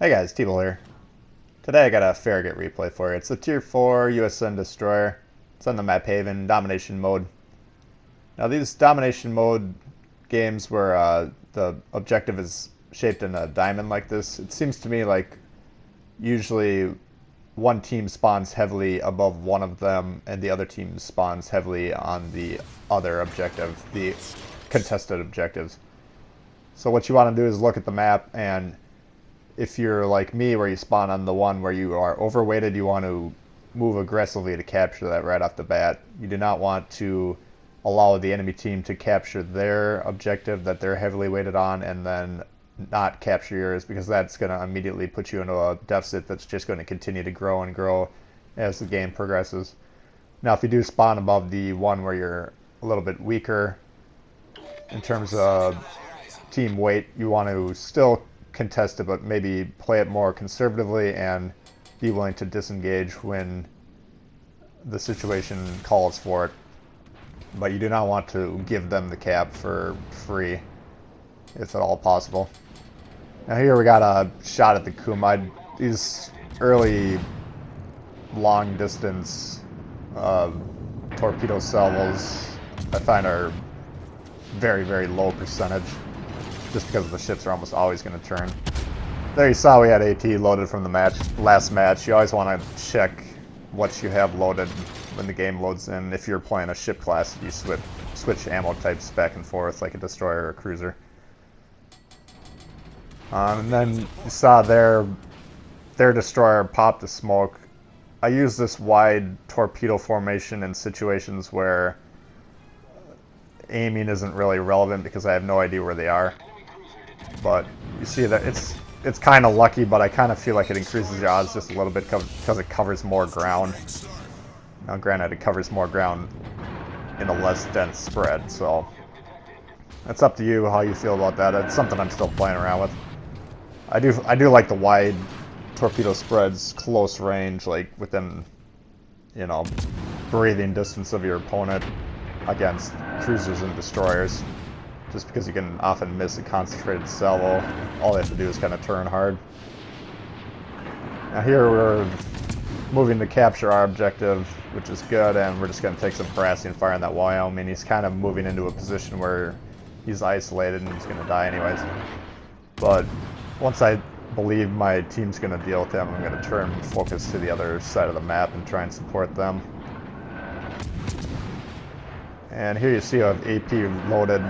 Hey guys, T-Bull here. Today I got a Farragut replay for you. It's the Tier 4 USN Destroyer. It's on the map Haven, Domination Mode. Now these Domination Mode games where the objective is shaped in a diamond like this, it seems to me like usually one team spawns heavily above one of them and the other team spawns heavily on the other objective, the contested objectives. So what you want to do is look at the map, and if you're like me where you spawn on the one where you are overweighted, you want to move aggressively to capture that right off the bat. You do not want to allow the enemy team to capture their objective that they're heavily weighted on and then not capture yours, because that's going to immediately put you into a deficit that's just going to continue to grow and grow as the game progresses. Now if you do spawn above the one where you're a little bit weaker in terms of team weight, you want to still contest it, but maybe play it more conservatively and be willing to disengage when the situation calls for it. But you do not want to give them the cap for free, if at all possible. Now here we got a shot at the Kuma. These early long distance torpedo salvos I find are very, very low percentage, just because the ships are almost always going to turn. There you saw we had AT loaded from the last match. You always want to check what you have loaded when the game loads in. If you're playing a ship class, you switch ammo types back and forth like a destroyer or a cruiser. And then you saw their destroyer pop the smoke. I use this wide torpedo formation in situations where aiming isn't really relevant because I have no idea where they are. But you see that it's kind of lucky, but I kind of feel like it increases your odds just a little bit because it covers more ground. Now granted, it covers more ground in a less dense spread, so it's up to you how you feel about that. It's something I'm still playing around with. I do like the wide torpedo spreads, close range, like within, you know, breathing distance of your opponent against cruisers and destroyers. Just because you can often miss a concentrated salvo, all they have to do is kind of turn hard. Now here we're moving to capture our objective, which is good, and we're just going to take some harassing fire on that Wyoming. He's kind of moving into a position where he's isolated and he's going to die anyways. But once I believe my team's going to deal with him, I'm going to turn focus to the other side of the map and try and support them. And here you see I have AP loaded,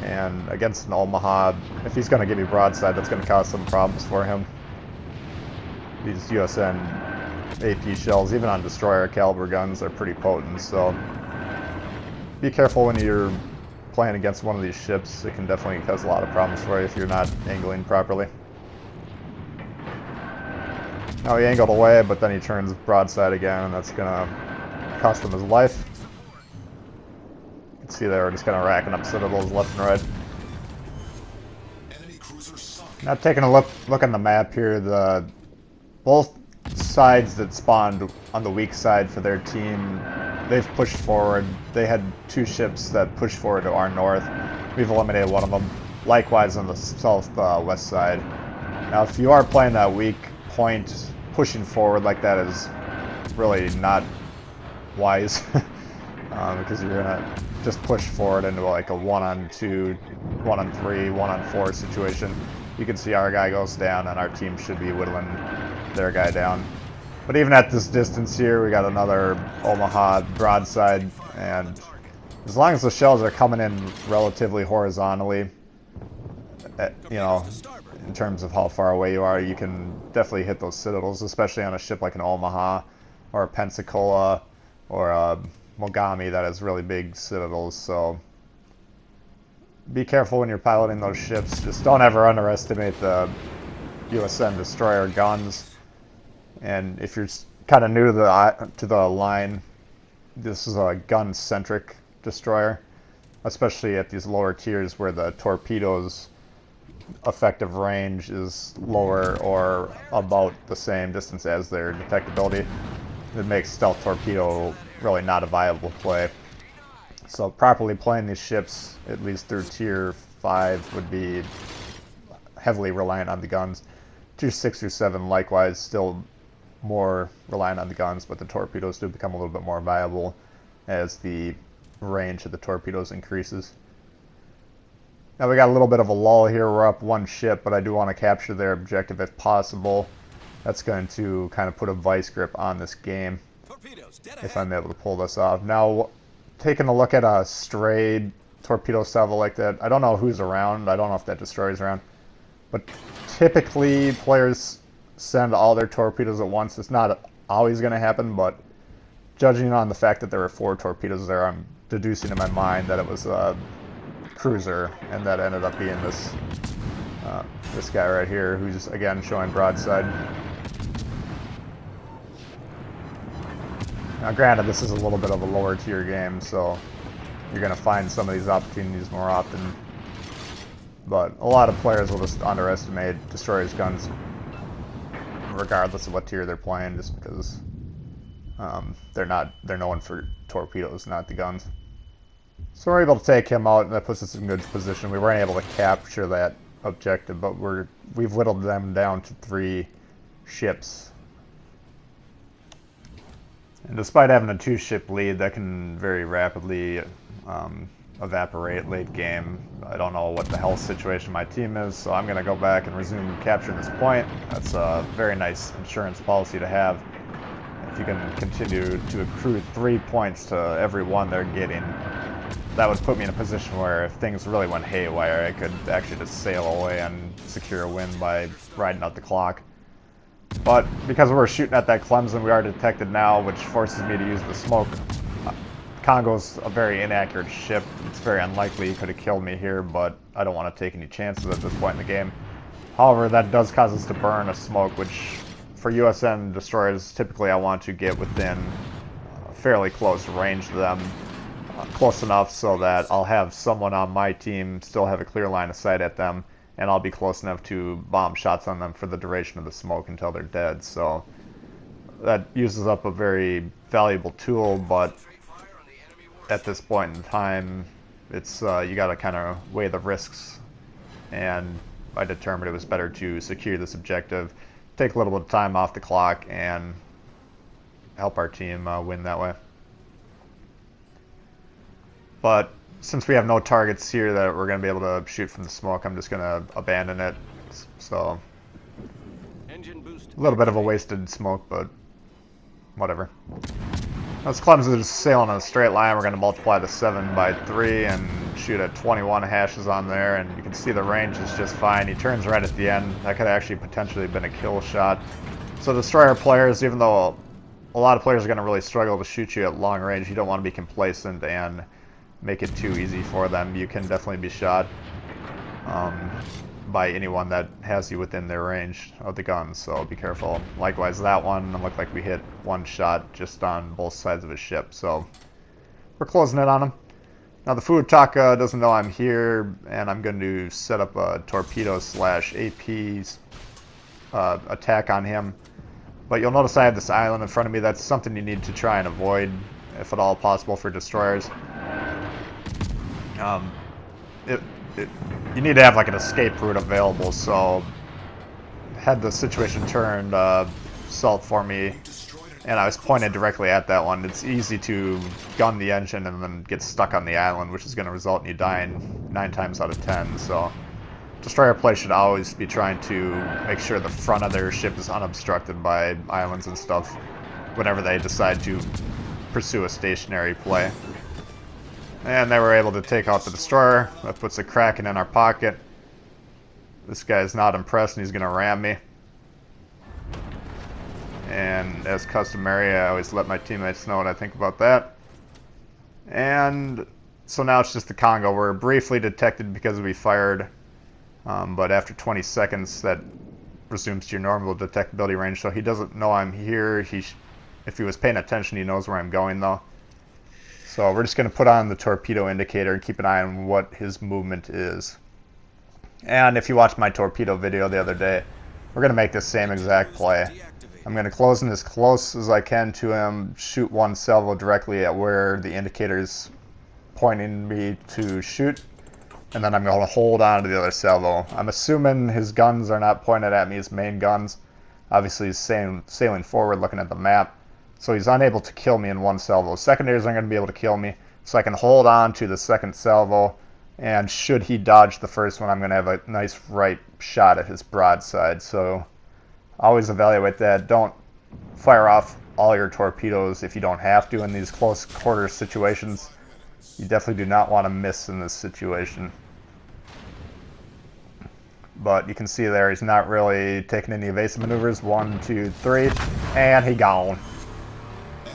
and against an Omaha, if he's going to give you broadside, that's going to cause some problems for him. These USN AP shells, even on destroyer caliber guns, are pretty potent, so be careful when you're playing against one of these ships. It can definitely cause a lot of problems for you if you're not angling properly. Now he angled away, but then he turns broadside again, and that's going to cost him his life. See there, we're just kind of racking up citadels left and right. Now taking a look on the map here, both sides that spawned on the weak side for their team, they've pushed forward. They had two ships that pushed forward to our north. We've eliminated one of them. Likewise on the southwest side. Now if you are playing that weak point, pushing forward like that is really not wise. Because you're gonna just push forward into like a 1-on-2, 1-on-3, 1-on-4 situation. You can see our guy goes down, and our team should be whittling their guy down. But even at this distance here, we got another Omaha broadside, and as long as the shells are coming in relatively horizontally, you know, in terms of how far away you are, you can definitely hit those citadels, especially on a ship like an Omaha or a Pensacola or a Mogami that has really big citadels. So be careful when you're piloting those ships. Just don't ever underestimate the USN Destroyer guns. And if you're kind of new to the line, this is a gun-centric destroyer, especially at these lower tiers where the torpedoes' effective range is lower or about the same distance as their detectability. It makes stealth torpedo really not a viable play. So properly playing these ships, at least through tier 5, would be heavily reliant on the guns. Tier 6 or 7 likewise, still more reliant on the guns, but the torpedoes do become a little bit more viable as the range of the torpedoes increases. Now we got a little bit of a lull here. We're up one ship, but I do want to capture their objective if possible. That's going to kind of put a vice grip on this game if I'm able to pull this off. Now, taking a look at a stray torpedo salvo like that, I don't know who's around. I don't know if that destroyer's around. But typically, players send all their torpedoes at once. It's not always going to happen, but judging on the fact that there were 4 torpedoes there, I'm deducing in my mind that it was a cruiser, and that ended up being this this guy right here, who's again showing broadside. Now granted, this is a little bit of a lower tier game, so you're going to find some of these opportunities more often, but a lot of players will just underestimate destroyers' guns regardless of what tier they're playing, just because they're known for torpedoes, not the guns. So we're able to take him out, and that puts us in good position. We weren't able to capture that objective, but we've whittled them down to 3 ships. And despite having a 2-ship lead, that can very rapidly evaporate late game. I don't know what the health situation my team is, so I'm going to go back and resume capturing this point. That's a very nice insurance policy to have. If you can continue to accrue 3 points to every one they're getting, that would put me in a position where if things really went haywire, I could actually just sail away and secure a win by riding out the clock. But because we're shooting at that Clemson, we are detected now, which forces me to use the smoke. Congo's a very inaccurate ship. It's very unlikely he could have killed me here, but I don't want to take any chances at this point in the game. However, that does cause us to burn a smoke, which for USN destroyers, typically I want to get within fairly close range to them. Close enough so that I'll have someone on my team still have a clear line of sight at them, and I'll be close enough to bomb shots on them for the duration of the smoke until they're dead. So that uses up a very valuable tool, but at this point in time, it's you got to kind of weigh the risks, and I determined it was better to secure this objective, take a little bit of time off the clock, and help our team win that way. But since we have no targets here that we're going to be able to shoot from the smoke, I'm just going to abandon it. So, a little bit of a wasted smoke, but whatever. This Clemson is sailing on a straight line. We're going to multiply the 7 by 3 and shoot at 21 hashes on there, and you can see the range is just fine. He turns right at the end. That could actually potentially have been a kill shot. So destroyer players, even though a lot of players are going to really struggle to shoot you at long range, you don't want to be complacent and make it too easy for them. You can definitely be shot by anyone that has you within their range of the gun, so be careful. Likewise, that one looked like we hit one shot just on both sides of his ship, so we're closing it on him. Now the Fuutaka doesn't know I'm here, and I'm going to set up a torpedo / AP attack on him. But you'll notice I have this island in front of me. That's something you need to try and avoid, if at all possible, for destroyers. You need to have like an escape route available, so had the situation turned south for me and I was pointed directly at that one, it's easy to gun the engine and then get stuck on the island, which is going to result in you dying 9 times out of 10. So destroyer play should always be trying to make sure the front of their ship is unobstructed by islands and stuff whenever they decide to pursue a stationary play. And they were able to take out the destroyer. That puts a Kraken in our pocket. This guy's not impressed and he's going to ram me. And as customary, I always let my teammates know what I think about that. And so now it's just the Congo. We're briefly detected because we fired, but after 20 seconds that resumes to your normal detectability range, so he doesn't know I'm here. If he was paying attention, he knows where I'm going though. So we're just going to put on the torpedo indicator and keep an eye on what his movement is. And if you watched my torpedo video the other day, we're going to make this same exact play. I'm going to close in as close as I can to him, shoot one salvo directly at where the indicator is pointing me to shoot, and then I'm going to hold on to the other salvo. I'm assuming his guns are not pointed at me, his main guns. Obviously, he's sailing forward, looking at the map, so he's unable to kill me in one salvo. Secondaries aren't going to be able to kill me, so I can hold on to the second salvo, and should he dodge the first one, I'm going to have a nice right shot at his broadside. So always evaluate that. Don't fire off all your torpedoes if you don't have to in these close quarter situations. You definitely do not want to miss in this situation. But you can see there he's not really taking any evasive maneuvers. 1, 2, 3, and he gone.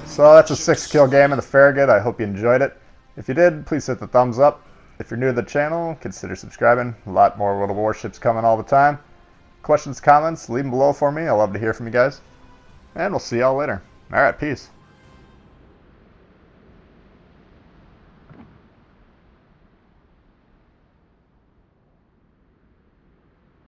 So that's a 6-kill game in the Farragut. I hope you enjoyed it. If you did, please hit the thumbs up. If you're new to the channel, consider subscribing. A lot more World of Warships coming all the time. Questions, comments, leave them below for me. I'd love to hear from you guys. And we'll see y'all later. Alright, peace.